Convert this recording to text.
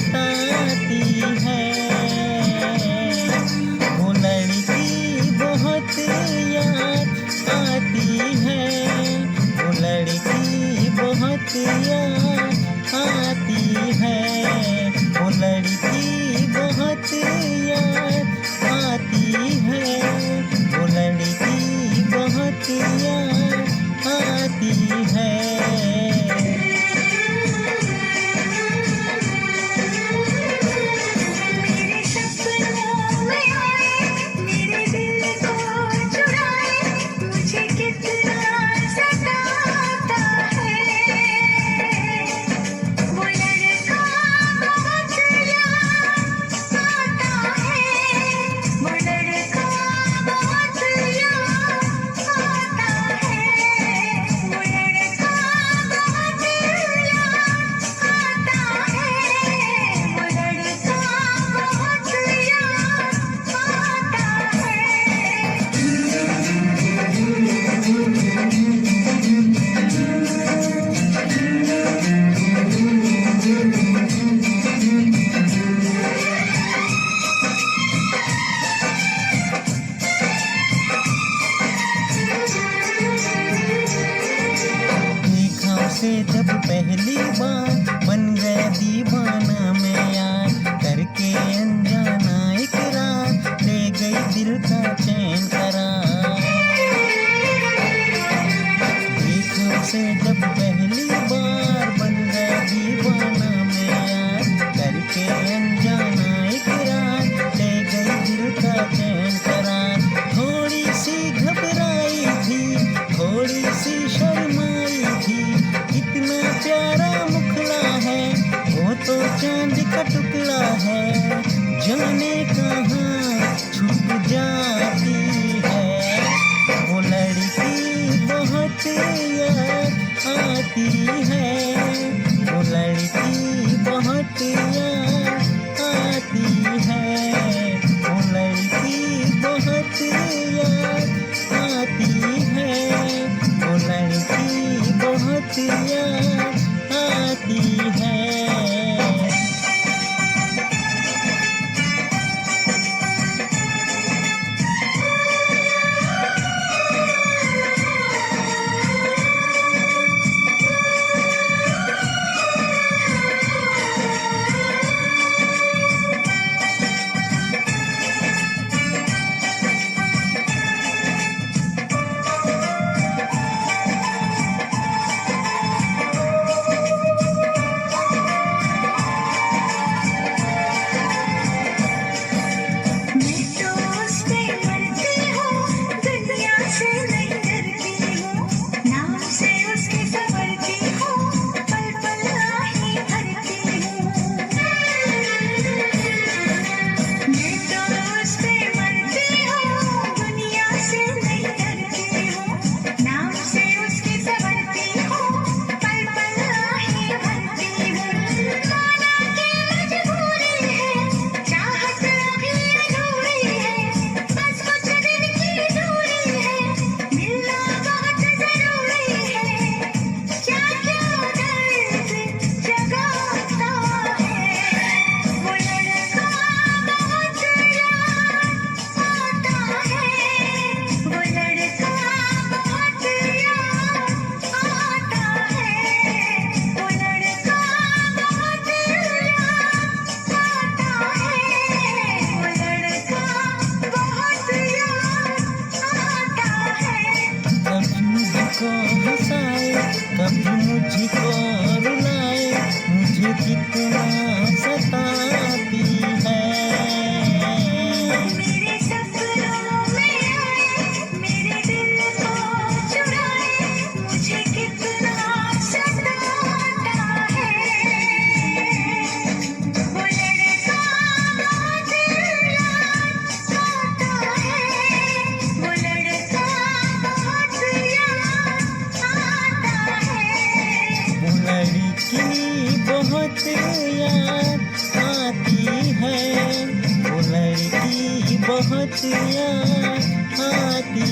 सताती है। वो लड़की बहुत याद आती है, वो लड़की बहुत याद आती है, वो लड़की बहुत याद आती है, वो लड़की बहुत याद आती है। मेरे सपनों में आए, मेरे दिल को चुराए, मुझे कितना सताता है। वो लड़का बहुत याद आता है, वो लड़का बहुत याद आता है, वो लड़का बहुत याद आता है, वो लड़का बहुत देखा उसे जब पहली बार, बन गया दीवाना मैं यार, करके अनजाना इकरार, ले गई दिल का चैन करार। देखा उसे जब पहली बार, बन गया दीवाना मैं यार, करके अनजाना इकरार, ले गई दिल का चैन करार। थोड़ी सी घबराई थी, थोड़ी सी शर्माई थी, इतना प्यारा मुखड़ा है, वो तो चांद का टुकड़ा है, जाने कहाँ छुप जाती है। वो लड़की बहुत याद आती है, वो लड़की बहुत याद आती है, वो लड़की बहुत याद आती है, वो लड़की बहुत याद आती है। मैं तो उससे मरती हूँ, दुनिया से नहीं डरती हूँ, नाम से उसके संवरती हूँ, पल पल आही भरती हूँ। मैं तो उससे मरती हूँ, दुनिया से नहीं डरती हूँ, नाम से उसके संवरती हूँ, पल पल आही भरती हूँ। माना कि मजबूरी है, चाहत अभी अधूरी है, बस कुछ दिन की दूरी है, मिलना बहुत जरूरी है, क्या क्या दर्द जगाता है। वो लड़का बहुत याद आता है, वो लड़का बहुत याद आता है, वो लड़का बहुत याद आता है, वो लड़का बहुत याद आता है। कभी मुझको हंसाए, कभी मुझको रुलाए, मुझे कितना सताती है। मेरे सपनों में आए, मेरे दिल को चुराए, मुझे कितना सताता है। वो लड़का बहुत याद आता है, वो लड़का बहुत याद आता है। वो लड़की बहुत याद आती है, वो लड़की बहुत याद आती